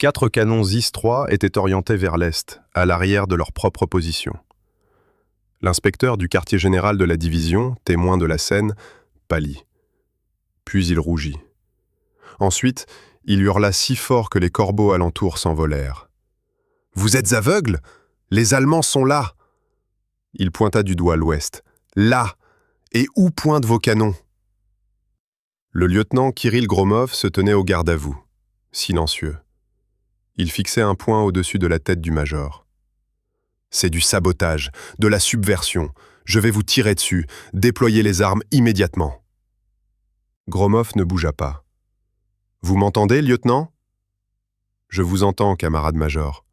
4 canons ZIS-3 étaient orientés vers l'est, à l'arrière de leur propre position. L'inspecteur du quartier général de la division, témoin de la scène, pâlit. Puis il rougit. Ensuite, il hurla si fort que les corbeaux alentour s'envolèrent. « Vous êtes aveugles ? Les Allemands sont là !» Il pointa du doigt l'ouest. « Là ! Et où pointent vos canons ?» Le lieutenant Kirill Gromov se tenait au garde-à-vous, silencieux. Il fixait un point au-dessus de la tête du major. « C'est du sabotage, de la subversion. Je vais vous tirer dessus. Déployez les armes immédiatement. » Gromov ne bougea pas. « Vous m'entendez, lieutenant ?»« Je vous entends, camarade major. »«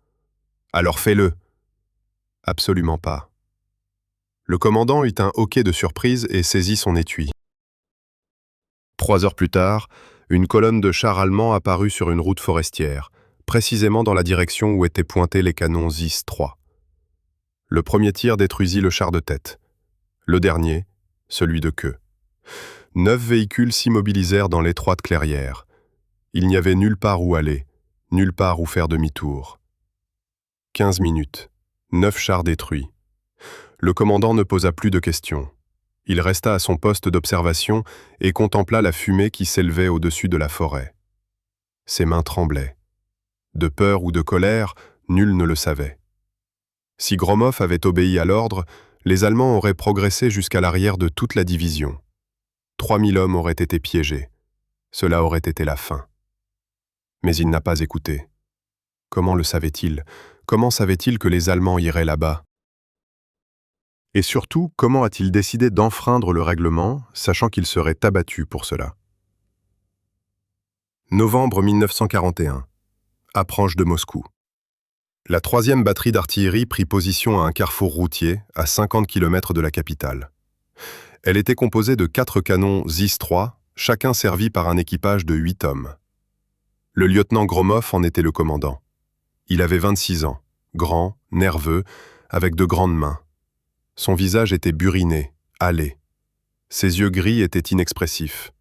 Alors fais-le. » »« Absolument pas. » Le commandant eut un hoquet de surprise et saisit son étui. 3 heures plus tard, une colonne de chars allemands apparut sur une route forestière, précisément dans la direction où étaient pointés les canons ZIS-3. Le premier tir détruisit le char de tête. Le dernier, celui de queue. 9 véhicules s'immobilisèrent dans l'étroite clairière. Il n'y avait nulle part où aller, nulle part où faire demi-tour. 15 minutes, 9 chars détruits. Le commandant ne posa plus de questions. Il resta à son poste d'observation et contempla la fumée qui s'élevait au-dessus de la forêt. Ses mains tremblaient. De peur ou de colère, nul ne le savait. Si Gromov avait obéi à l'ordre, les Allemands auraient progressé jusqu'à l'arrière de toute la division. 3000 hommes auraient été piégés. Cela aurait été la fin. Mais il n'a pas écouté. Comment le savait-il ? Comment savait-il que les Allemands iraient là-bas ? Et surtout, comment a-t-il décidé d'enfreindre le règlement, sachant qu'il serait abattu pour cela ? Novembre 1941. Approche de Moscou. La 3e batterie d'artillerie prit position à un carrefour routier, à 50 km de la capitale. Elle était composée de 4 canons ZIS-3, chacun servi par un équipage de 8 hommes. Le lieutenant Gromov en était le commandant. Il avait 26 ans, grand, nerveux, avec de grandes mains. Son visage était buriné, hâlé. Ses yeux gris étaient inexpressifs.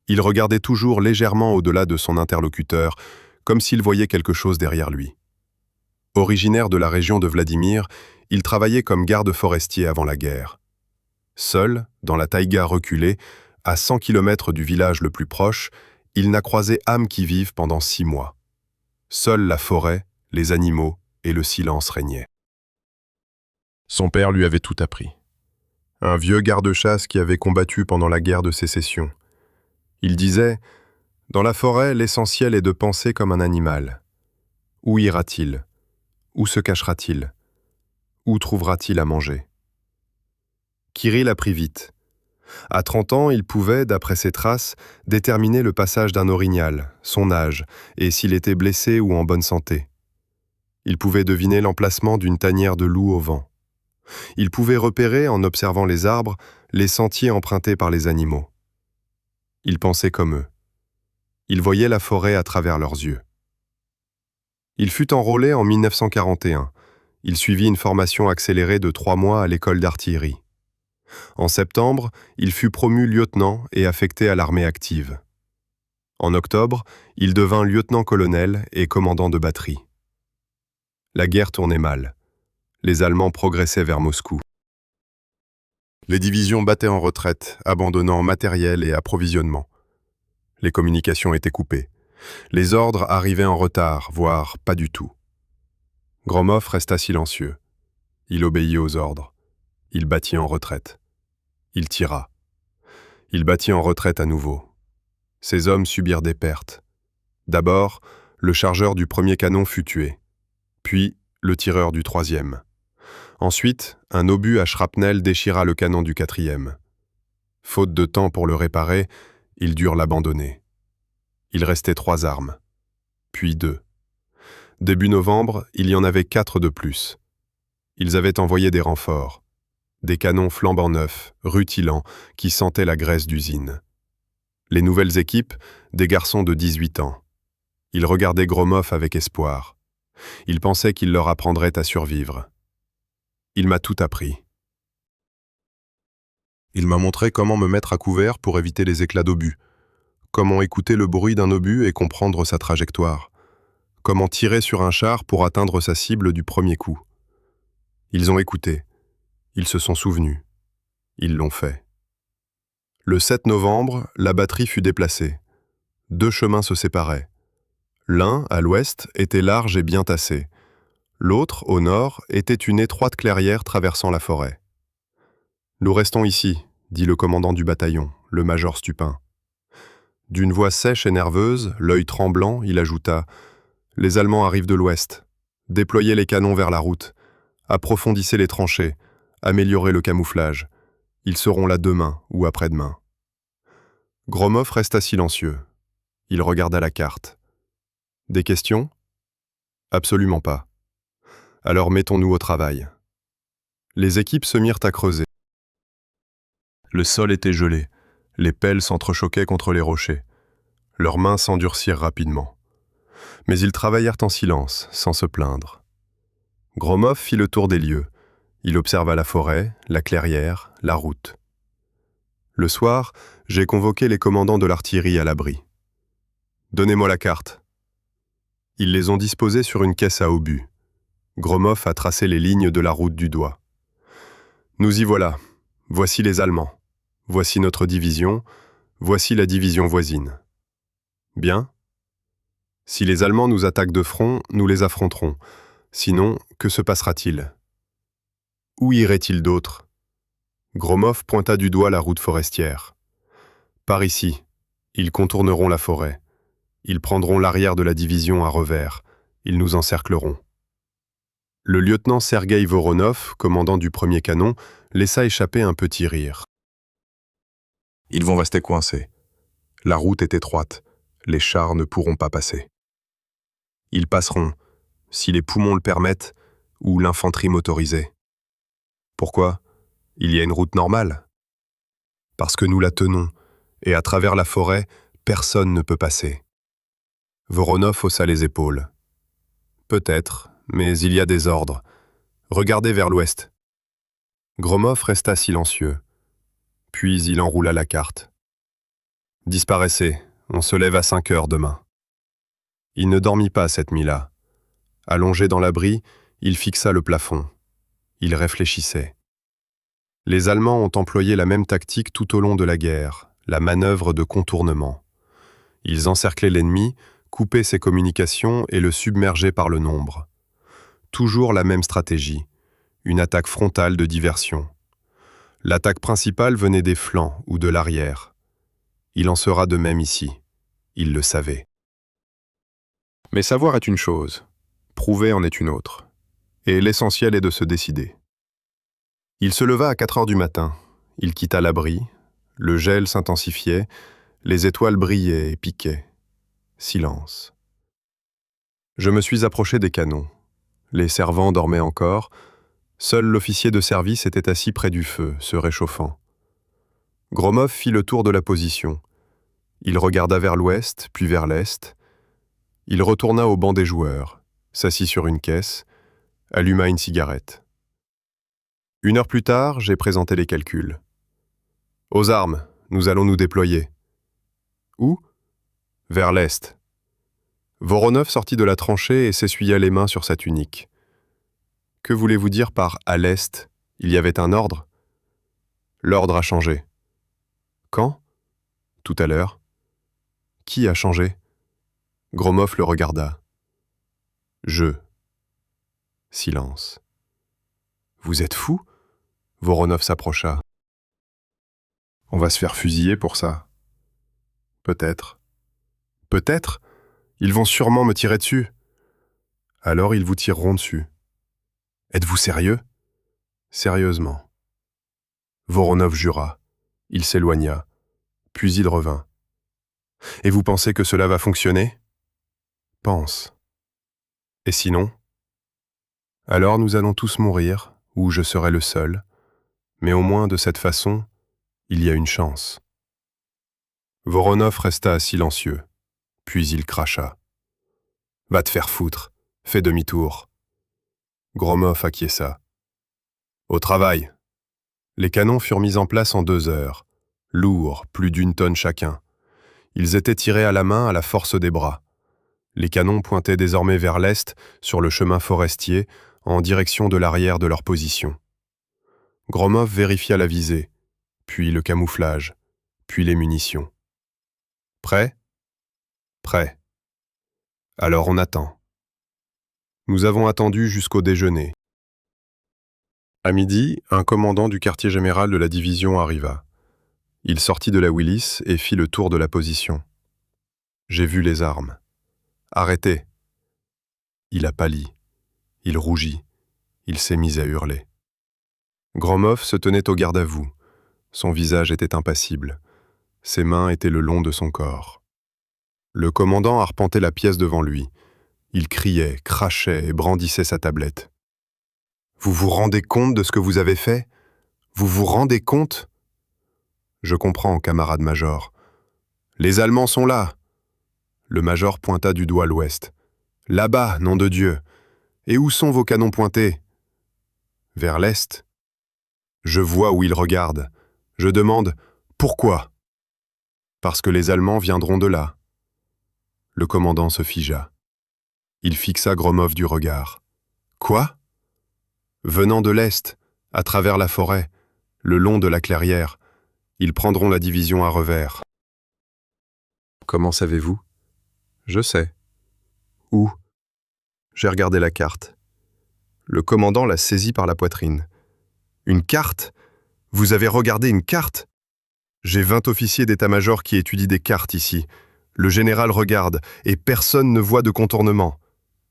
Il regardait toujours légèrement au-delà de son interlocuteur, comme s'il voyait quelque chose derrière lui. Originaire de la région de Vladimir, il travaillait comme garde forestier avant la guerre. Seul, dans la taïga reculée, à 100 km du village le plus proche, il n'a croisé âme qui vive pendant 6 mois. Seule la forêt, les animaux et le silence régnaient. Son père lui avait tout appris. Un vieux garde-chasse qui avait combattu pendant la guerre de sécession. Il disait « Dans la forêt, l'essentiel est de penser comme un animal. Où ira-t-il ? Où se cachera-t-il ? Où trouvera-t-il à manger ?» Kirill apprit vite. À 30 ans, il pouvait, d'après ses traces, déterminer le passage d'un orignal, son âge, et s'il était blessé ou en bonne santé. Il pouvait deviner l'emplacement d'une tanière de loup au vent. Il pouvait repérer, en observant les arbres, les sentiers empruntés par les animaux. Il pensait comme eux. Il voyait la forêt à travers leurs yeux. Il fut enrôlé en 1941. Il suivit une formation accélérée de 3 mois à l'école d'artillerie. En septembre, il fut promu lieutenant et affecté à l'armée active. En octobre, il devint lieutenant-colonel et commandant de batterie. La guerre tournait mal. Les Allemands progressaient vers Moscou. Les divisions battaient en retraite, abandonnant matériel et approvisionnement. Les communications étaient coupées. Les ordres arrivaient en retard, voire pas du tout. Gromov resta silencieux. Il obéit aux ordres. Il battit en retraite. Il tira. Il battit en retraite à nouveau. Ses hommes subirent des pertes. D'abord, le chargeur du premier canon fut tué. Puis, le tireur du 3e. Ensuite, un obus à shrapnel déchira le canon du 4e. Faute de temps pour le réparer, ils durent l'abandonner. Il restait 3 armes. Puis 2. Début novembre, il y en avait 4 de plus. Ils avaient envoyé des renforts. Des canons flambant neufs, rutilants, qui sentaient la graisse d'usine. Les nouvelles équipes, des garçons de 18 ans. Ils regardaient Gromov avec espoir. Ils pensaient qu'il leur apprendrait à survivre. Il m'a tout appris. Il m'a montré comment me mettre à couvert pour éviter les éclats d'obus, comment écouter le bruit d'un obus et comprendre sa trajectoire, comment tirer sur un char pour atteindre sa cible du premier coup. Ils ont écouté, ils se sont souvenus, ils l'ont fait. Le 7 novembre, la batterie fut déplacée. 2 chemins se séparaient. L'un, à l'ouest, était large et bien tassé. L'autre, au nord, était une étroite clairière traversant la forêt. « Nous restons ici », dit le commandant du bataillon, le major Stupin. D'une voix sèche et nerveuse, l'œil tremblant, il ajouta « Les Allemands arrivent de l'ouest. Déployez les canons vers la route. Approfondissez les tranchées. Améliorez le camouflage. Ils seront là demain ou après-demain. » Gromov resta silencieux. Il regarda la carte. « Des questions ? » ?»« Absolument pas. »« Alors mettons-nous au travail. » Les équipes se mirent à creuser. Le sol était gelé. Les pelles s'entrechoquaient contre les rochers. Leurs mains s'endurcirent rapidement. Mais ils travaillèrent en silence, sans se plaindre. Gromov fit le tour des lieux. Il observa la forêt, la clairière, la route. Le soir, j'ai convoqué les commandants de l'artillerie à l'abri. « Donnez-moi la carte. » Ils les ont disposés sur une caisse à obus. Gromov a tracé les lignes de la route du doigt. « Nous y voilà. Voici les Allemands. Voici notre division. Voici la division voisine. » Bien. Si les Allemands nous attaquent de front, nous les affronterons. Sinon, que se passera-t-il? Où iraient-ils d'autres? Gromov pointa du doigt la route forestière. Par ici, ils contourneront la forêt. Ils prendront l'arrière de la division à revers. Ils nous encercleront. Le lieutenant Sergueï Voronov, commandant du premier canon, laissa échapper un petit rire. Ils vont rester coincés. La route est étroite. Les chars ne pourront pas passer. Ils passeront, si les poumons le permettent, ou l'infanterie motorisée. Pourquoi? Il y a une route normale. Parce que nous la tenons, et à travers la forêt, personne ne peut passer. Voronov haussa les épaules. Peut-être, mais il y a des ordres. Regardez vers l'ouest. Gromov resta silencieux. Puis il enroula la carte. Disparaissez, on se lève à 5 heures demain. Il ne dormit pas cette nuit-là. Allongé dans l'abri, il fixa le plafond. Il réfléchissait. Les Allemands ont employé la même tactique tout au long de la guerre, la manœuvre de contournement. Ils encerclaient l'ennemi, coupaient ses communications et le submergeaient par le nombre. Toujours la même stratégie, une attaque frontale de diversion. L'attaque principale venait des flancs ou de l'arrière. Il en sera de même ici. Il le savait. Mais savoir est une chose, prouver en est une autre. Et l'essentiel est de se décider. Il se leva à 4 heures du matin. Il quitta l'abri. Le gel s'intensifiait. Les étoiles brillaient et piquaient. Silence. Je me suis approché des canons. Les servants dormaient encore. Seul l'officier de service était assis près du feu, se réchauffant. Gromov fit le tour de la position. Il regarda vers l'ouest, puis vers l'est. Il retourna au banc des joueurs, s'assit sur une caisse, alluma une cigarette. 1 heure plus tard, j'ai présenté les calculs. « Aux armes, nous allons nous déployer. »« Où ?»« Vers l'est. » Voronov sortit de la tranchée et s'essuya les mains sur sa tunique. « Que voulez-vous dire par « à l'est » ? Il y avait un ordre ? » ?»« L'ordre a changé. »« Quand ? » ?»« Tout à l'heure. »« Qui a changé ?» Gromov le regarda. « Je. » Silence. « Vous êtes fou ?» Voronov s'approcha. « On va se faire fusiller pour ça. »« Peut-être. »« Peut-être ? Ils vont sûrement me tirer dessus. »« Alors ils vous tireront dessus. »« Êtes-vous sérieux ? » ?»« Sérieusement. » Voronov jura. Il s'éloigna. Puis il revint. « Et vous pensez que cela va fonctionner ? » ?»« Pense. »« Et sinon ? » ?»« Alors nous allons tous mourir, ou je serai le seul. Mais au moins de cette façon, il y a une chance. » Voronov resta silencieux. Puis il cracha. « Va te faire foutre. Fais demi-tour. » Gromov acquiesça. « Au travail. » Les canons furent mis en place en 2 heures. Lourds, plus d'1 tonne chacun. Ils étaient tirés à la main à la force des bras. Les canons pointaient désormais vers l'est, sur le chemin forestier, en direction de l'arrière de leur position. Gromov vérifia la visée, puis le camouflage, puis les munitions. Prêt ? Prêt. Alors on attend. Nous avons attendu jusqu'au déjeuner. À midi, un commandant du quartier général de la division arriva. Il sortit de la Willis et fit le tour de la position. J'ai vu les armes. Arrêtez. Il a pâli. Il rougit. Il s'est mis à hurler. Gromov se tenait au garde à vous. Son visage était impassible. Ses mains étaient le long de son corps. Le commandant arpentait la pièce devant lui. Il criait, crachait et brandissait sa tablette. « Vous vous rendez compte de ce que vous avez fait ? Vous vous rendez compte ?» « Je comprends, camarade major. Les Allemands sont là !» Le major pointa du doigt l'ouest. « Là-bas, nom de Dieu ! Et où sont vos canons pointés ?»« Vers l'est. » Je vois où ils regardent. Je demande « Pourquoi ?» Parce que les Allemands viendront de là. Le commandant se figea. Il fixa Gromov du regard. « Quoi ?» Venant de l'est, à travers la forêt, le long de la clairière, ils prendront la division à revers. Comment savez-vous ? Je sais. Où ? J'ai regardé la carte. Le commandant l'a saisie par la poitrine. Une carte ? Vous avez regardé une carte ? J'ai 20 officiers d'état-major qui étudient des cartes ici. Le général regarde, et personne ne voit de contournement.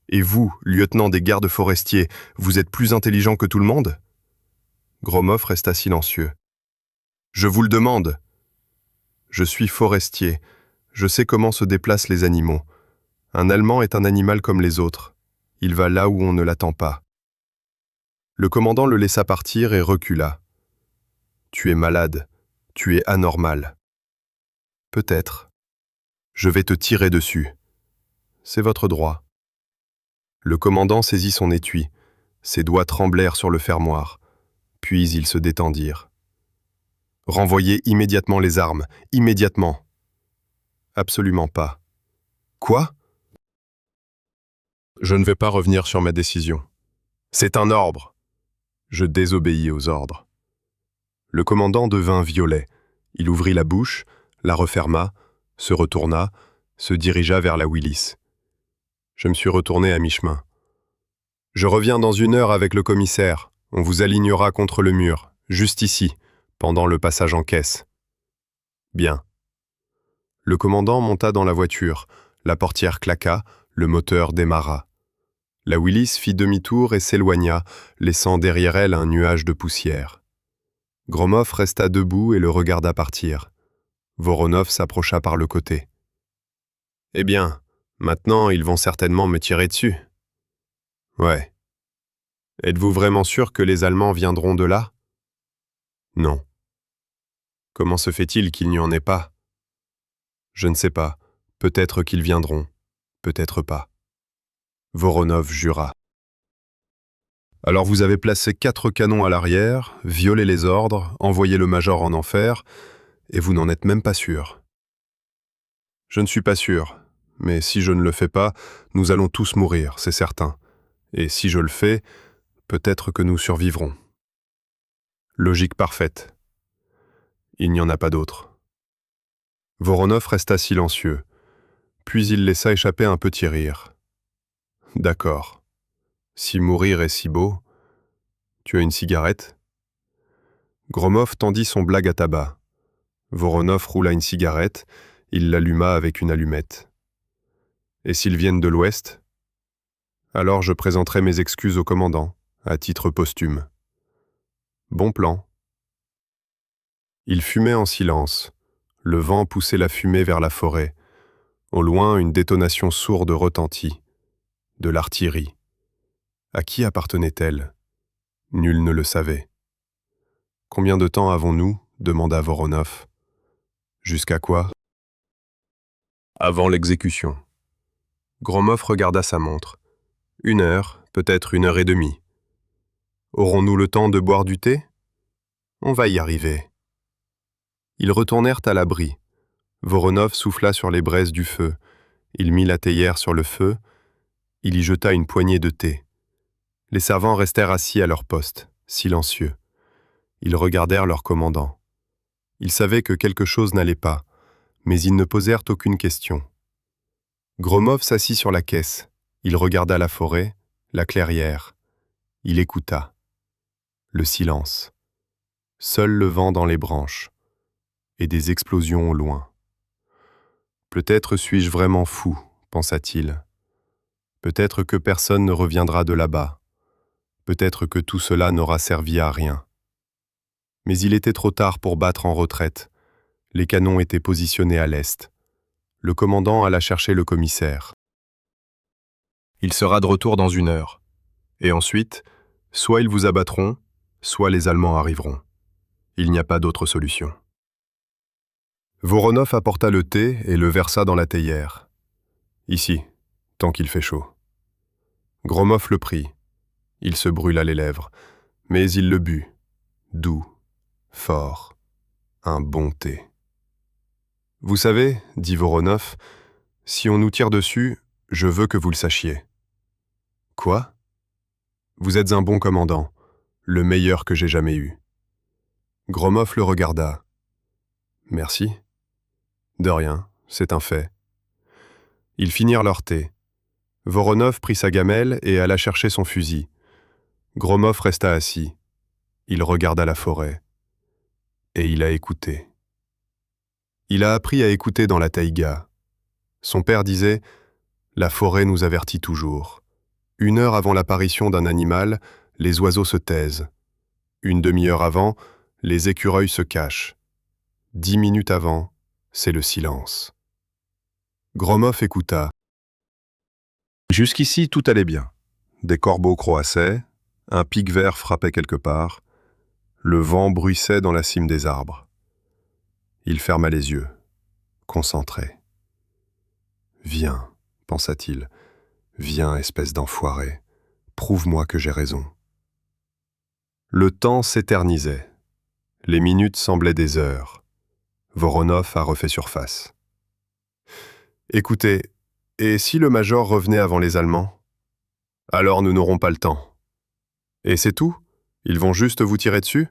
Et vous, lieutenant des gardes forestiers, vous êtes plus intelligent que tout le monde ? Gromov resta silencieux. Je vous le demande. Je suis forestier. Je sais comment se déplacent les animaux. Un Allemand est un animal comme les autres. Il va là où on ne l'attend pas. Le commandant le laissa partir et recula. Tu es malade. Tu es anormal. Peut-être. Je vais te tirer dessus. C'est votre droit. Le commandant saisit son étui. Ses doigts tremblèrent sur le fermoir. Puis ils se détendirent. Renvoyez immédiatement les armes. Immédiatement. Absolument pas. Quoi ? Je ne vais pas revenir sur ma décision. C'est un ordre. Je désobéis aux ordres. Le commandant devint violet. Il ouvrit la bouche, la referma, se retourna, se dirigea vers la Willis. Je me suis retourné à mi-chemin. Je reviens dans 1 heure avec le commissaire. On vous alignera contre le mur, juste ici, pendant le passage en caisse. Bien. Le commandant monta dans la voiture. La portière claqua, le moteur démarra. La Willis fit demi-tour et s'éloigna, laissant derrière elle un nuage de poussière. Gromov resta debout et le regarda partir. Voronov s'approcha par le côté. « Eh bien, maintenant ils vont certainement me tirer dessus. »« Ouais. Êtes-vous vraiment sûr que les Allemands viendront de là ?»« Non. »« Comment se fait-il qu'il n'y en ait pas ?»« Je ne sais pas. Peut-être qu'ils viendront. Peut-être pas. » Voronov jura. « Alors vous avez placé 4 canons à l'arrière, violé les ordres, envoyé le major en enfer, et vous n'en êtes même pas sûr. » Je ne suis pas sûr, mais si je ne le fais pas, nous allons tous mourir, c'est certain. Et si je le fais, peut-être que nous survivrons. Logique parfaite. Il n'y en a pas d'autre. Voronov resta silencieux, puis il laissa échapper un petit rire. D'accord. Si mourir est si beau, tu as une cigarette ? Gromov tendit son blague à tabac. Voronov roula une cigarette, il l'alluma avec une allumette. Et s'ils viennent de l'Ouest ? Alors je présenterai mes excuses au commandant, à titre posthume. Bon plan. Il fumait en silence. Le vent poussait la fumée vers la forêt. Au loin, une détonation sourde retentit. De l'artillerie. À qui appartenait-elle ? Nul ne le savait. « Combien de temps avons-nous » demanda Voronov. « Jusqu'à quoi ?»« Avant l'exécution. » Gromov regarda sa montre. 1 heure, peut-être 1 heure et demie. Aurons-nous le temps de boire du thé ? On va y arriver. Ils retournèrent à l'abri. Voronov souffla sur les braises du feu. Il mit la théière sur le feu, il y jeta une poignée de thé. Les servants restèrent assis à leur poste, silencieux. Ils regardèrent leur commandant. Ils savaient que quelque chose n'allait pas, mais ils ne posèrent aucune question. Gromov s'assit sur la caisse. Il regarda la forêt, la clairière. Il écouta. Le silence. Seul le vent dans les branches. Et des explosions au loin. Peut-être suis-je vraiment fou, pensa-t-il. Peut-être que personne ne reviendra de là-bas. Peut-être que tout cela n'aura servi à rien. Mais il était trop tard pour battre en retraite. Les canons étaient positionnés à l'est. Le commandant alla chercher le commissaire. Il sera de retour dans 1 heure. Et ensuite, soit ils vous abattront, soit les Allemands arriveront. Il n'y a pas d'autre solution. Voronov apporta le thé et le versa dans la théière. Ici, tant qu'il fait chaud. Gromov le prit. Il se brûla les lèvres, mais il le but. Doux, fort, un bon thé. Vous savez, dit Voronov, si on nous tire dessus, je veux que vous le sachiez. Quoi ? Vous êtes un bon commandant, le meilleur que j'ai jamais eu. Gromov le regarda. Merci. De rien, c'est un fait. Ils finirent leur thé. Voronov prit sa gamelle et alla chercher son fusil. Gromov resta assis. Il regarda la forêt. Et il a écouté. Il a appris à écouter dans la taïga. Son père disait « La forêt nous avertit toujours. 1 heure avant l'apparition d'un animal, les oiseaux se taisent. 1 demi-heure avant, les écureuils se cachent. 10 minutes avant, c'est le silence. » Gromov écouta. Jusqu'ici, tout allait bien. Des corbeaux croassaient, un pic vert frappait quelque part, le vent bruissait dans la cime des arbres. Il ferma les yeux, concentré. « Viens, pensa-t-il, viens, espèce d'enfoiré, prouve-moi que j'ai raison. » Le temps s'éternisait. Les minutes semblaient des heures. Voronov a refait surface. « Écoutez, et si le major revenait avant les Allemands ? Alors nous n'aurons pas le temps. Et c'est tout ? Ils vont juste vous tirer dessus ?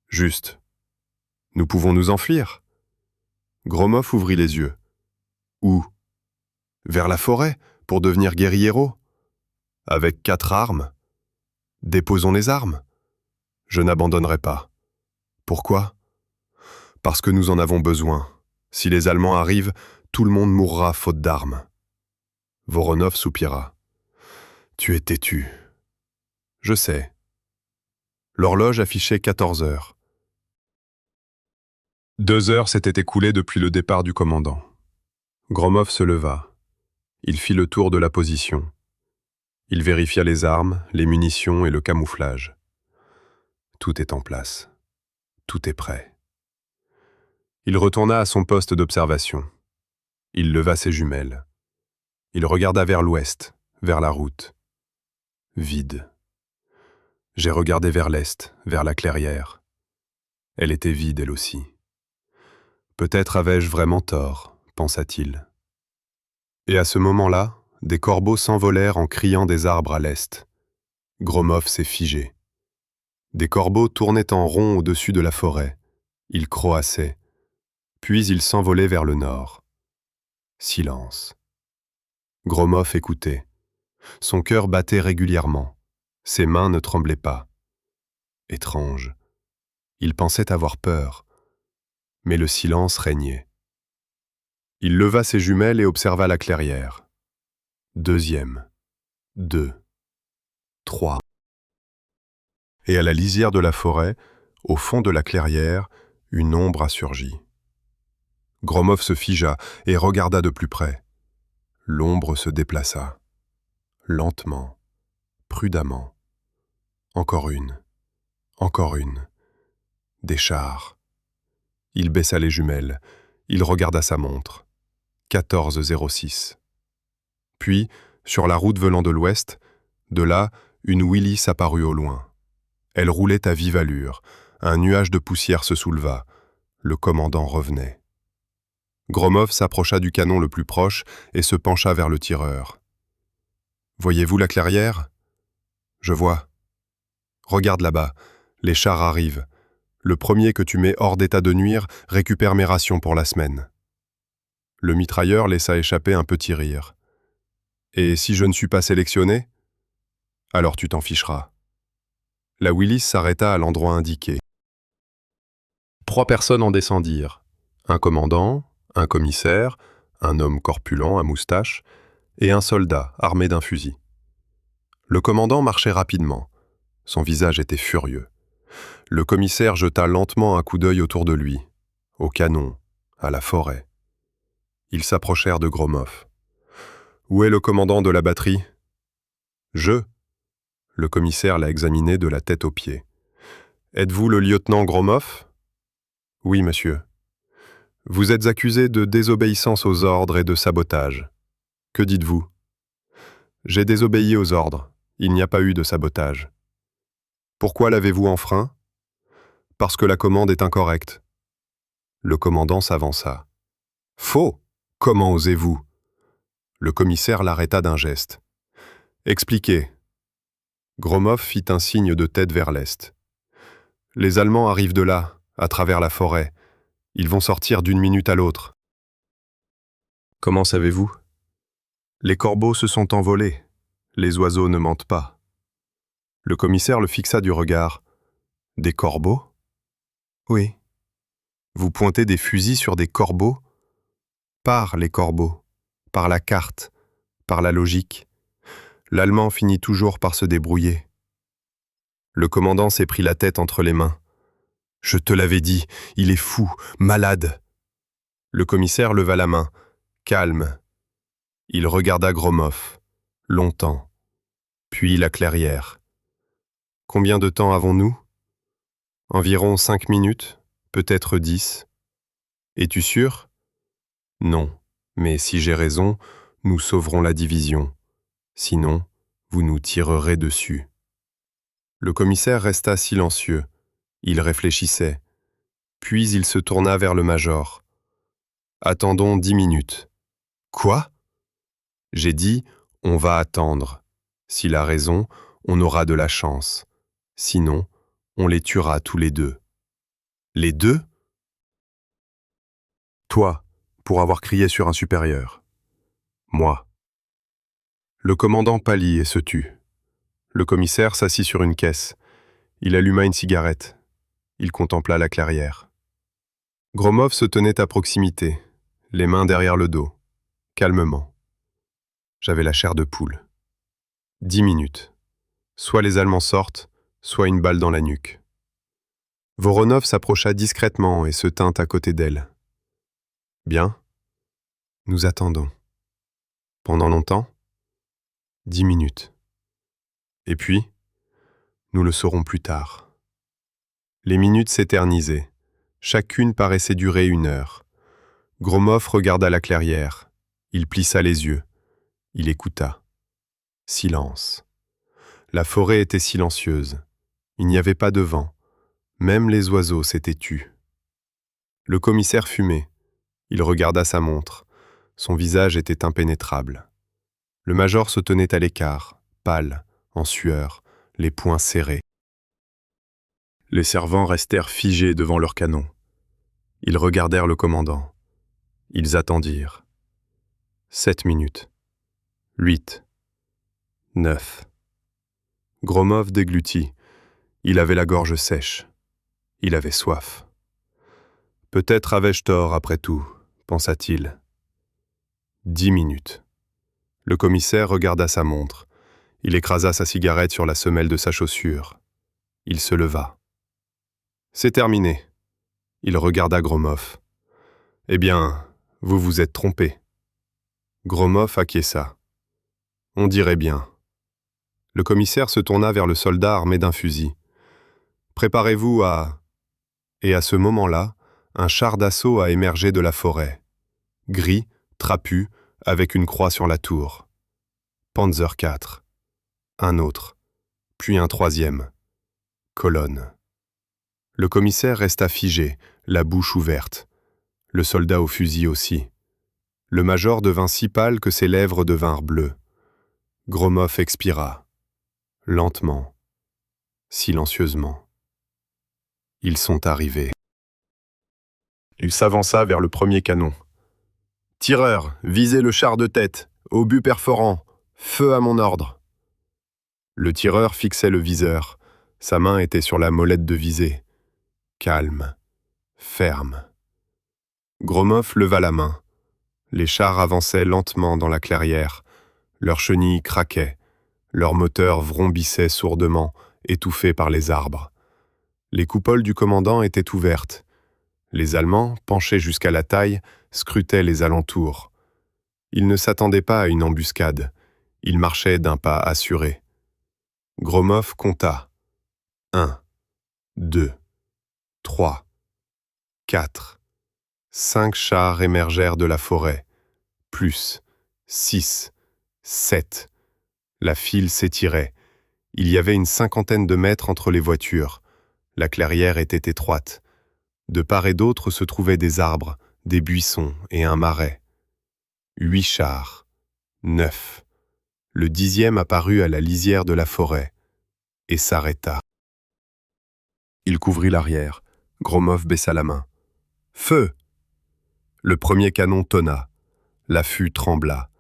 Juste. Nous pouvons nous enfuir. » Gromov ouvrit les yeux. Où ? Vers la forêt, pour devenir guerriero. Avec 4 armes. Déposons les armes. Je n'abandonnerai pas. Pourquoi ? Parce que nous en avons besoin. Si les Allemands arrivent, tout le monde mourra faute d'armes. Voronov soupira. Tu es têtu. Je sais. L'horloge affichait 14 heures. 2 heures s'étaient écoulées depuis le départ du commandant. Gromov se leva. Il fit le tour de la position. Il vérifia les armes, les munitions et le camouflage. Tout est en place. Tout est prêt. Il retourna à son poste d'observation. Il leva ses jumelles. Il regarda vers l'ouest, vers la route. Vide. J'ai regardé vers l'est, vers la clairière. Elle était vide, elle aussi. Peut-être avais-je vraiment tort, pensa-t-il. Et à ce moment-là, des corbeaux s'envolèrent en criant des arbres à l'est. Gromov s'est figé. Des corbeaux tournaient en rond au-dessus de la forêt. Ils croassaient. Puis ils s'envolaient vers le nord. Silence. Gromov écoutait. Son cœur battait régulièrement. Ses mains ne tremblaient pas. Étrange. Il pensait avoir peur. Mais le silence régnait. Il leva ses jumelles et observa la clairière. 2e. 2. 3. Et à la lisière de la forêt, au fond de la clairière, une ombre a surgi. Gromov se figea et regarda de plus près. L'ombre se déplaça. Lentement, prudemment. Encore une. Encore une. Des chars. Il baissa les jumelles. Il regarda sa montre. 14:06. Puis, sur la route venant de l'ouest, de là, une Willys apparut au loin. Elle roulait à vive allure. Un nuage de poussière se souleva. Le commandant revenait. Gromov s'approcha du canon le plus proche et se pencha vers le tireur. « Voyez-vous la clairière ?»« Je vois. Regarde là-bas, les chars arrivent. Le premier que tu mets hors d'état de nuire récupère mes rations pour la semaine. » Le mitrailleur laissa échapper un petit rire. « Et si je ne suis pas sélectionné ? Alors tu t'en ficheras. » La Willis s'arrêta à l'endroit indiqué. 3 personnes en descendirent. Un commandant, un commissaire, un homme corpulent à moustache, et un soldat armé d'un fusil. Le commandant marchait rapidement. Son visage était furieux. Le commissaire jeta lentement un coup d'œil autour de lui, au canon, à la forêt. Ils s'approchèrent de Gromov. « Où est le commandant de la batterie ?»« Je. » Le commissaire l'a examiné de la tête aux pieds. « Êtes-vous le lieutenant Gromov ?»« Oui, monsieur. » « Vous êtes accusé de désobéissance aux ordres et de sabotage. Que dites-vous ?»« J'ai désobéi aux ordres. Il n'y a pas eu de sabotage. »« Pourquoi l'avez-vous enfreint ?»« Parce que la commande est incorrecte. » Le commandant s'avança. « Faux ! Comment osez-vous ?» Le commissaire l'arrêta d'un geste. « Expliquez. » Gromov fit un signe de tête vers l'est. « Les Allemands arrivent de là, à travers la forêt. Ils vont sortir d'une minute à l'autre. »« Comment savez-vous ?»« Les corbeaux se sont envolés. Les oiseaux ne mentent pas. » Le commissaire le fixa du regard. « Des corbeaux ?»« Oui. »« Vous pointez des fusils sur des corbeaux ? » ?»« Par les corbeaux, par la carte, par la logique. L'Allemand finit toujours par se débrouiller. » Le commandant s'est pris la tête entre les mains. « Je te l'avais dit, il est fou, malade. » Le commissaire leva la main. Calme. Il regarda Gromov, longtemps, puis la clairière. « Combien de temps avons-nous ? » ?»« Environ 5 minutes, peut-être 10. »« Es-tu sûr ? » ?»« Non, mais si j'ai raison, nous sauverons la division. Sinon, vous nous tirerez dessus. » Le commissaire resta silencieux. Il réfléchissait. Puis il se tourna vers le major. « Attendons 10 minutes. »« Quoi ? » ?»« J'ai dit, on va attendre. S'il a raison, on aura de la chance. Sinon, on les tuera tous les deux. »« Les deux ? » ?»« Toi, pour avoir crié sur un supérieur. Moi. » Le commandant pâlit et se tut. Le commissaire s'assit sur une caisse. Il alluma une cigarette. Il contempla la clairière. Gromov se tenait à proximité, les mains derrière le dos, calmement. J'avais la chair de poule. 10 minutes. Soit les Allemands sortent, soit une balle dans la nuque. Voronov s'approcha discrètement et se tint à côté d'elle. Bien. Nous attendons. Pendant longtemps ? 10 minutes. Et puis, nous le saurons plus tard. Les minutes s'éternisaient. Chacune paraissait durer 1 heure. Gromov regarda la clairière. Il plissa les yeux. Il écouta. Silence. La forêt était silencieuse. Il n'y avait pas de vent. Même les oiseaux s'étaient tus. Le commissaire fumait. Il regarda sa montre. Son visage était impénétrable. Le major se tenait à l'écart, pâle, en sueur, les poings serrés. Les servants restèrent figés devant leur canon. Ils regardèrent le commandant. Ils attendirent. 7 minutes. 8. 9. Gromov déglutit. Il avait la gorge sèche. Il avait soif. Peut-être avais-je tort après tout, pensa-t-il. 10 minutes. Le commissaire regarda sa montre. Il écrasa sa cigarette sur la semelle de sa chaussure. Il se leva. C'est terminé. Il regarda Gromov. Eh bien, vous vous êtes trompé. Gromov acquiesça. On dirait bien. Le commissaire se tourna vers le soldat armé d'un fusil. Préparez-vous à... Et à ce moment-là, un char d'assaut a émergé de la forêt. Gris, trapu, avec une croix sur la tour. Panzer IV. Un autre. Puis un 3e. Colonne. Le commissaire resta figé, la bouche ouverte. Le soldat au fusil aussi. Le major devint si pâle que ses lèvres devinrent bleues. Gromov expira, lentement, silencieusement. Ils sont arrivés. Il s'avança vers le premier canon. « Tireur, visez le char de tête, obus perforant, feu à mon ordre !» Le tireur fixait le viseur. Sa main était sur la molette de visée. Calme, ferme. Gromov leva la main. Les chars avançaient lentement dans la clairière. Leurs chenilles craquaient. Leurs moteurs vrombissaient sourdement, étouffés par les arbres. Les coupoles du commandant étaient ouvertes. Les Allemands, penchés jusqu'à la taille, scrutaient les alentours. Ils ne s'attendaient pas à une embuscade. Ils marchaient d'un pas assuré. Gromov compta. 1, 2, 3, 4. 5 chars émergèrent de la forêt. Plus 6, 7. La file s'étirait. Il y avait une 50aine de mètres entre les voitures. La clairière était étroite. De part et d'autre se trouvaient des arbres, des buissons et un marais. 8 chars. 9. Le 10e apparut à la lisière de la forêt et s'arrêta. Il couvrit l'arrière. Gromov baissa la main. « Feu !» Le premier canon tonna. L'affût trembla.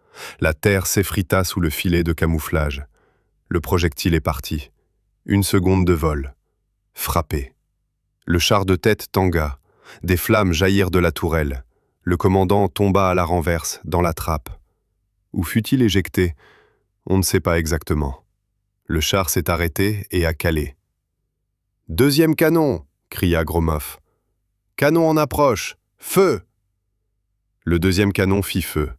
La terre s'effrita sous le filet de camouflage. Le projectile est parti. 1 seconde de vol. Frappé. Le char de tête tangua. Des flammes jaillirent de la tourelle. Le commandant tomba à la renverse, dans la trappe. Où fut-il éjecté? On ne sait pas exactement. Le char s'est arrêté et a calé. « Deuxième canon !» cria Gromov. « Canon en approche! Feu !» Le deuxième canon fit feu.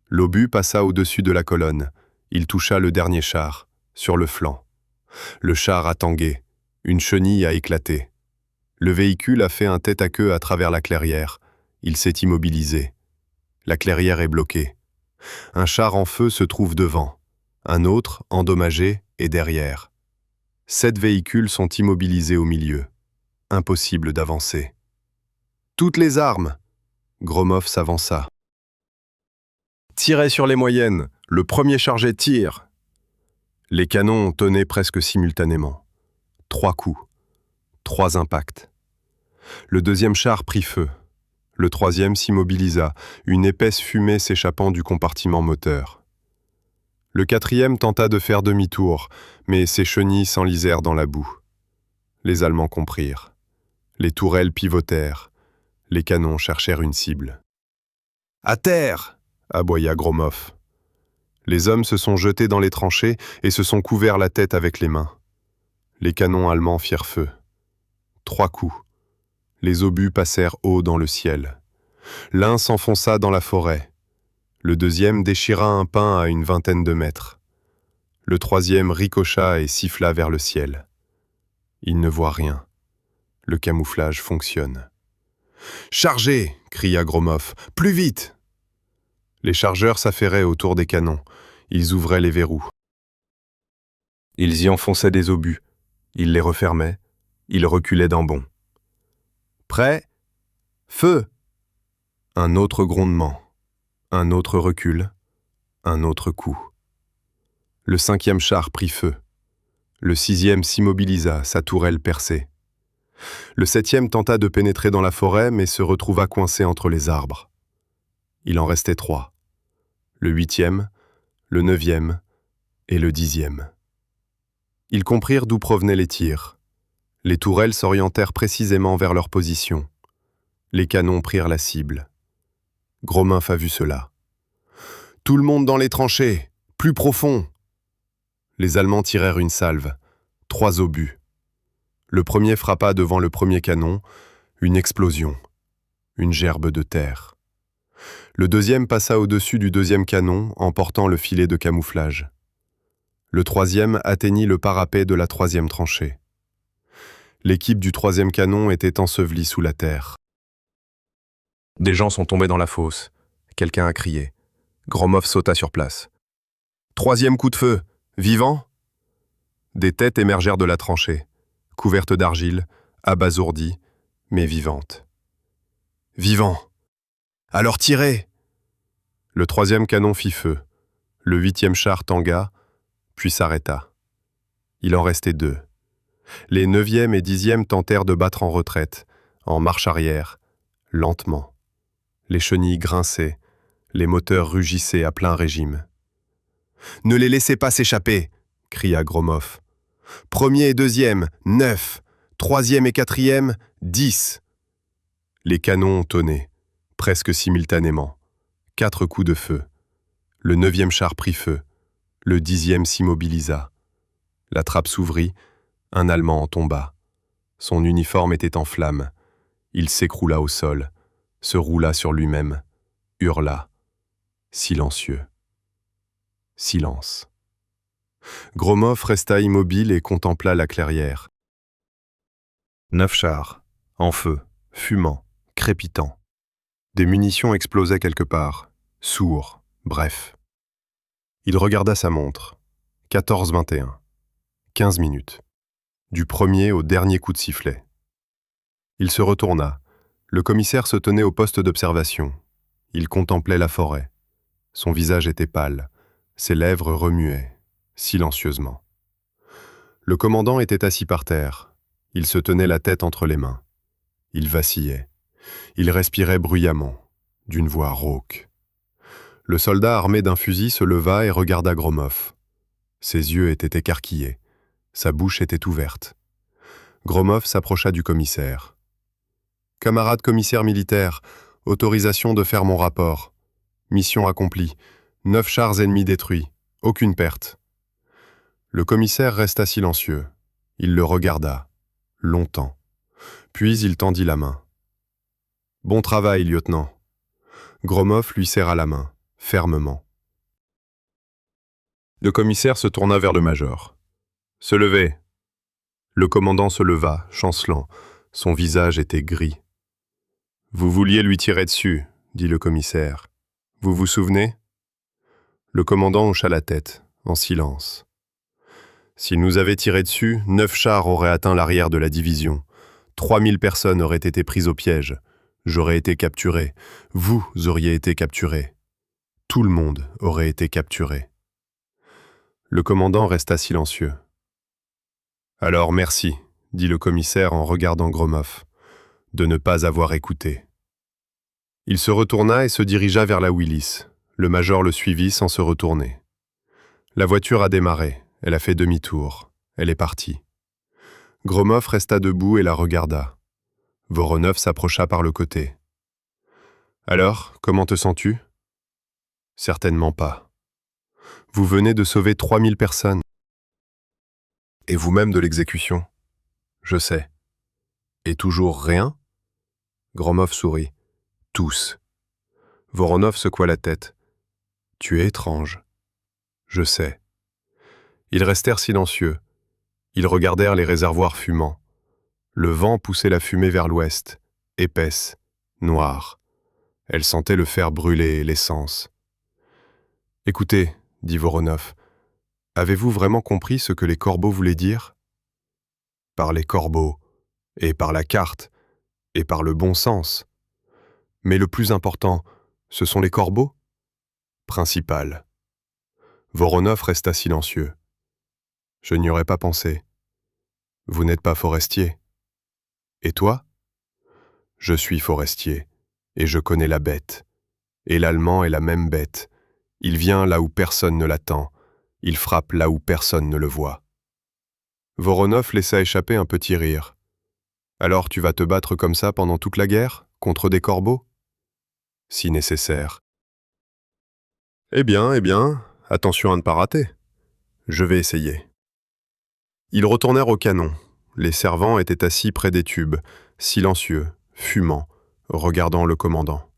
L'obus passa au-dessus de la colonne. Il toucha le dernier char, sur le flanc. Le char a tangué. Une chenille a éclaté. Le véhicule a fait un tête-à-queue à travers la clairière. Il s'est immobilisé. La clairière est bloquée. Un char en feu se trouve devant. Un autre, endommagé, est derrière. 7 véhicules sont immobilisés au milieu. Impossible d'avancer. « Toutes les armes !» Gromov s'avança. « Tirez sur les moyennes. Le premier chargé tire !» Les canons tonnaient presque simultanément. 3 coups. 3 impacts. Le deuxième char prit feu. Le troisième s'immobilisa, une épaisse fumée s'échappant du compartiment moteur. Le quatrième tenta de faire demi-tour, mais ses chenilles s'enlisèrent dans la boue. Les Allemands comprirent. Les tourelles pivotèrent. Les canons cherchèrent une cible. « À terre !» aboya Gromov. Les hommes se sont jetés dans les tranchées et se sont couverts la tête avec les mains. Les canons allemands firent feu. 3 coups. Les obus passèrent haut dans le ciel. L'un s'enfonça dans la forêt. Le deuxième déchira un pin à une 20aine de mètres. Le troisième ricocha et siffla vers le ciel. Il ne voit rien. Le camouflage fonctionne. « Chargez !» cria Gromov. « Plus vite !» Les chargeurs s'affairaient autour des canons. Ils ouvraient les verrous. Ils y enfonçaient des obus. Ils les refermaient. Ils reculaient d'un bond. Prêt ? Feu ! Un autre grondement. Un autre recul. Un autre coup. Le 5e char prit feu. Le 6e s'immobilisa, sa tourelle percée. Le 7e tenta de pénétrer dans la forêt, mais se retrouva coincé entre les arbres. Il en restait 3. Le 8e, le 9e et le 10e. Ils comprirent d'où provenaient les tirs. Les tourelles s'orientèrent précisément vers leur position. Les canons prirent la cible. Gromov a vu cela. « Tout le monde dans les tranchées, plus profond !» Les Allemands tirèrent une salve. 3 obus. Le premier frappa devant le premier canon, une explosion, une gerbe de terre. Le deuxième passa au-dessus du deuxième canon, emportant le filet de camouflage. Le troisième atteignit le parapet de la 3e tranchée. L'équipe du 3e canon était ensevelie sous la terre. Des gens sont tombés dans la fosse. Quelqu'un a crié. Gromov sauta sur place. « 3e coup de feu, vivant ?» Des têtes émergèrent de la tranchée, couvertes d'argile, abasourdies, mais vivantes. « Vivant ! Alors tirez !» Le 3e canon fit feu. Le 8e char tangua, puis s'arrêta. Il en restait 2. Les 9e et 10e tentèrent de battre en retraite, en marche arrière, lentement. Les chenilles grinçaient, les moteurs rugissaient à plein régime. « Ne les laissez pas s'échapper !» cria Gromov. « 1er et 2e, 9. 3e et 4e, 10. » Les canons tonnaient, presque simultanément. 4 coups de feu. Le 9e char prit feu. Le 10e s'immobilisa. La trappe s'ouvrit, un Allemand en tomba. Son uniforme était en flammes. Il s'écroula au sol, se roula sur lui-même, hurla. Silencieux. Silence. Gromov resta immobile et contempla la clairière. 9 chars, en feu, fumant, crépitant. Des munitions explosaient quelque part, sourds, bref. Il regarda sa montre. 14h21. 15 minutes. Du premier au dernier coup de sifflet. Il se retourna. Le commissaire se tenait au poste d'observation. Il contemplait la forêt. Son visage était pâle. Ses lèvres remuaient, silencieusement. Le commandant était assis par terre. Il se tenait la tête entre les mains. Il vacillait. Il respirait bruyamment, d'une voix rauque. Le soldat armé d'un fusil se leva et regarda Gromov. Ses yeux étaient écarquillés. Sa bouche était ouverte. Gromov s'approcha du commissaire. « Camarade commissaire militaire, autorisation de faire mon rapport. Mission accomplie. 9 chars ennemis détruits. Aucune perte. » Le commissaire resta silencieux. Il le regarda, longtemps. Puis il tendit la main. « Bon travail, lieutenant. » Gromov lui serra la main, fermement. Le commissaire se tourna vers le major. « Se lever !» Le commandant se leva, chancelant. Son visage était gris. « Vous vouliez lui tirer dessus, » dit le commissaire. « Vous vous souvenez ?» Le commandant hocha la tête, en silence. « S'il nous avait tiré dessus, 9 chars auraient atteint l'arrière de la division. 3000 personnes auraient été prises au piège. J'aurais été capturé. Vous auriez été capturé. Tout le monde aurait été capturé. » Le commandant resta silencieux. « Alors merci, » dit le commissaire en regardant Gromov, « de ne pas avoir écouté. » Il se retourna et se dirigea vers la Willis. Le major le suivit sans se retourner. La voiture a démarré, elle a fait demi-tour, elle est partie. Gromov resta debout et la regarda. Voronov s'approcha par le côté. « Alors, comment te sens-tu ?»« Certainement pas. Vous venez de sauver 3000 personnes. Et vous-même de l'exécution. Je sais. Et toujours rien ?» Gromov sourit. « Tous. » Voronov secoua la tête. « Tu es étrange. »« Je sais. » Ils restèrent silencieux. Ils regardèrent les réservoirs fumants. Le vent poussait la fumée vers l'ouest, épaisse, noire. Elle sentait le fer brûler et l'essence. « Écoutez, » dit Voronov, « avez-vous vraiment compris ce que les corbeaux voulaient dire ?»« Par les corbeaux, et par la carte, et par le bon sens. Mais le plus important, ce sont les corbeaux ? Principal. » Voronov resta silencieux. « Je n'y aurais pas pensé. Vous n'êtes pas forestier. Et toi ? Je suis forestier, et je connais la bête. Et l'Allemand est la même bête. Il vient là où personne ne l'attend. Il frappe là où personne ne le voit. » Voronov laissa échapper un petit rire. « Alors tu vas te battre comme ça pendant toute la guerre, contre des corbeaux ? » « Si nécessaire. »« Eh bien, attention à ne pas rater. Je vais essayer. » Ils retournèrent au canon. Les servants étaient assis près des tubes, silencieux, fumant, regardant le commandant.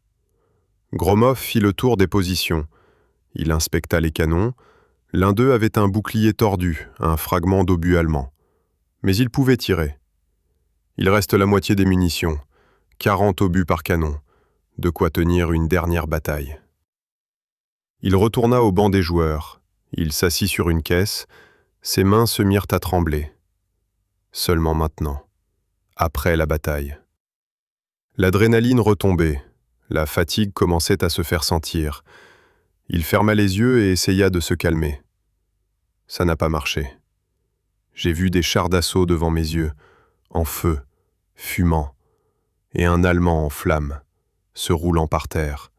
Gromov fit le tour des positions. Il inspecta les canons. L'un d'eux avait un bouclier tordu, un fragment d'obus allemand. Mais il pouvait tirer. Il reste la moitié des munitions, 40 obus par canon, de quoi tenir une dernière bataille. Il retourna au banc des joueurs. Il s'assit sur une caisse. Ses mains se mirent à trembler. Seulement maintenant, après la bataille. L'adrénaline retombait. La fatigue commençait à se faire sentir. Il ferma les yeux et essaya de se calmer. Ça n'a pas marché. J'ai vu des chars d'assaut devant mes yeux, en feu, fumant, et un Allemand en flammes, se roulant par terre,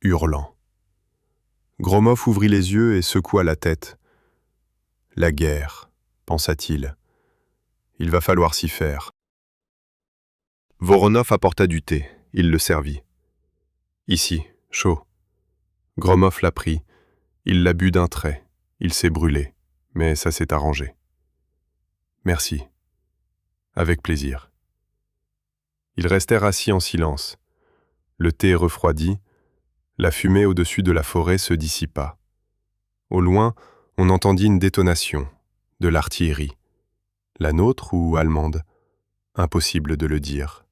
hurlant. Gromov ouvrit les yeux et secoua la tête. « La guerre », pensa-t-il. « Il va falloir s'y faire. » Voronov apporta du thé. Il le servit. « Ici, chaud. » Gromov l'a pris. Il l'a bu d'un trait. Il s'est brûlé, mais ça s'est arrangé. « Merci. » « Avec plaisir. » Ils restèrent assis en silence. Le thé refroidit. La fumée au-dessus de la forêt se dissipa. Au loin, on entendit une détonation, de l'artillerie. La nôtre ou allemande? Impossible de le dire.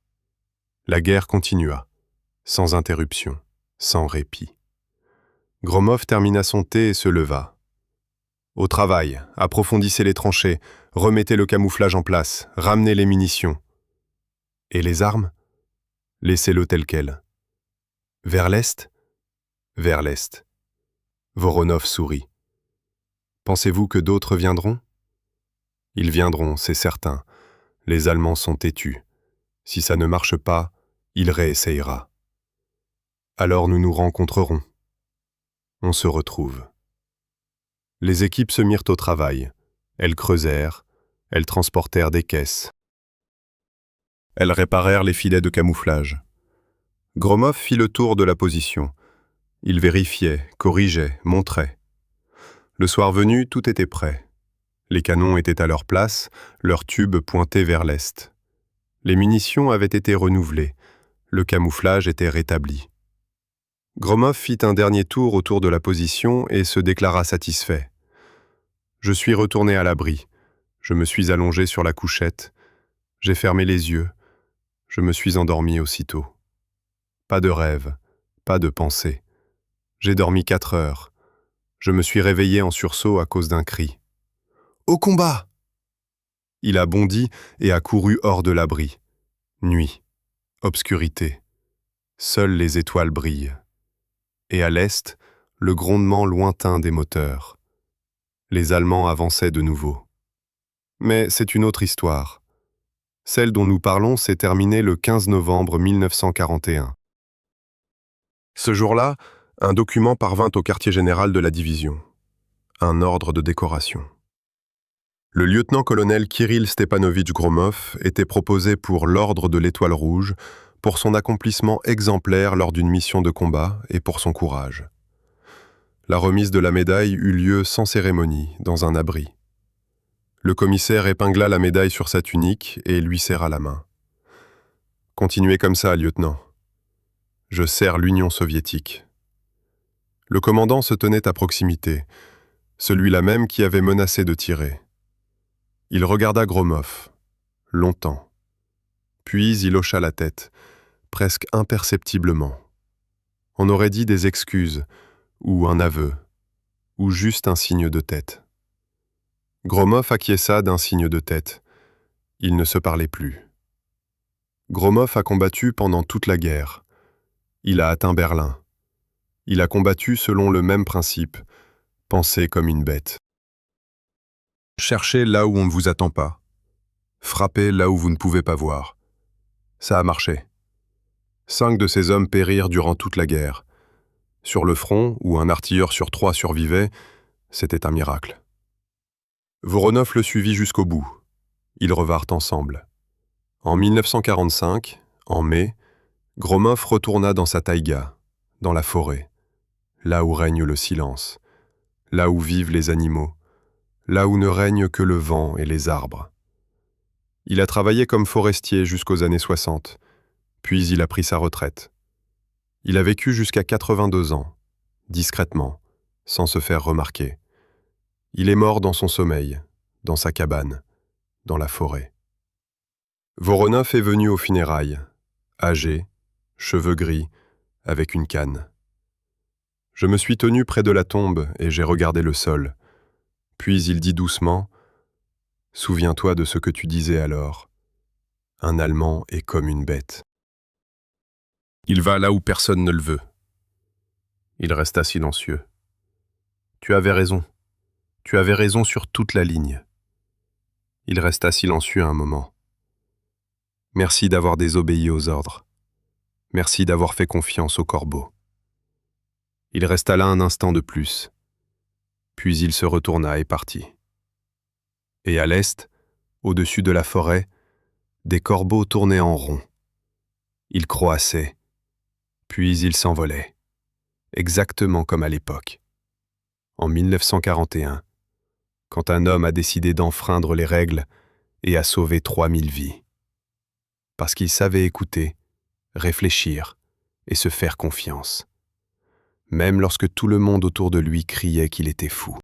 La guerre continua, sans interruption, sans répit. Gromov termina son thé et se leva. « Au travail, approfondissez les tranchées, remettez le camouflage en place, ramenez les munitions. » « Et les armes? Laissez-le tel quel. »« Vers l'est ? » ?»« Vers l'est. » Voronov sourit. « Pensez-vous que d'autres viendront ? » ?»« Ils viendront, c'est certain. Les Allemands sont têtus. Si ça ne marche pas, il réessayera. Alors nous nous rencontrerons. On se retrouve. » Les équipes se mirent au travail. Elles creusèrent, elles transportèrent des caisses. Elles réparèrent les filets de camouflage. Gromov fit le tour de la position. Il vérifiait, corrigeait, montrait. Le soir venu, tout était prêt. Les canons étaient à leur place, leurs tubes pointaient vers l'est. Les munitions avaient été renouvelées. Le camouflage était rétabli. Gromov fit un dernier tour autour de la position et se déclara satisfait. Je suis retourné à l'abri. Je me suis allongé sur la couchette. J'ai fermé les yeux. Je me suis endormi aussitôt. Pas de rêve, pas de pensée. J'ai dormi 4 heures. Je me suis réveillé en sursaut à cause d'un cri. « Au combat !» Il a bondi et a couru hors de l'abri. Nuit, obscurité. Seules les étoiles brillent. Et à l'est, le grondement lointain des moteurs. Les Allemands avançaient de nouveau. Mais c'est une autre histoire. Celle dont nous parlons s'est terminée le 15 novembre 1941. Ce jour-là, un document parvint au quartier général de la division. Un ordre de décoration. Le lieutenant-colonel Kirill Stepanovitch Gromov était proposé pour l'ordre de l'Étoile rouge pour son accomplissement exemplaire lors d'une mission de combat et pour son courage. La remise de la médaille eut lieu sans cérémonie, dans un abri. Le commissaire épingla la médaille sur sa tunique et lui serra la main. « Continuez comme ça, lieutenant. Je sers l'Union soviétique. » Le commandant se tenait à proximité, celui-là même qui avait menacé de tirer. Il regarda Gromov, longtemps. Puis il hocha la tête, presque imperceptiblement. On aurait dit des excuses, ou un aveu, ou juste un signe de tête. Gromov acquiesça d'un signe de tête. Ils ne se parlaient plus. Gromov a combattu pendant toute la guerre. Il a atteint Berlin. Il a combattu selon le même principe, penser comme une bête. Cherchez là où on ne vous attend pas. Frappez là où vous ne pouvez pas voir. Ça a marché. 5 de ces hommes périrent durant toute la guerre. Sur le front, où un artilleur sur 3 survivait, c'était un miracle. Voronov le suivit jusqu'au bout. Ils revinrent ensemble. En 1945, en mai, Gromov retourna dans sa taïga, dans la forêt, là où règne le silence, là où vivent les animaux, là où ne règnent que le vent et les arbres. Il a travaillé comme forestier jusqu'aux années 60, puis il a pris sa retraite. Il a vécu jusqu'à 82 ans, discrètement, sans se faire remarquer. Il est mort dans son sommeil, dans sa cabane, dans la forêt. Voronov est venu aux funérailles, âgé, cheveux gris, avec une canne. Je me suis tenu près de la tombe et j'ai regardé le sol. Puis il dit doucement « Souviens-toi de ce que tu disais alors. Un Allemand est comme une bête. » Il va là où personne ne le veut. Il resta silencieux. Tu avais raison. Tu avais raison sur toute la ligne. Il resta silencieux un moment. Merci d'avoir désobéi aux ordres. Merci d'avoir fait confiance au corbeau. Il resta là un instant de plus. Puis il se retourna et partit. Et à l'est, au-dessus de la forêt, des corbeaux tournaient en rond. Ils croassaient, puis ils s'envolaient, exactement comme à l'époque. En 1941, quand un homme a décidé d'enfreindre les règles et a sauvé 3000 vies. Parce qu'il savait écouter, réfléchir et se faire confiance, même lorsque tout le monde autour de lui criait qu'il était fou.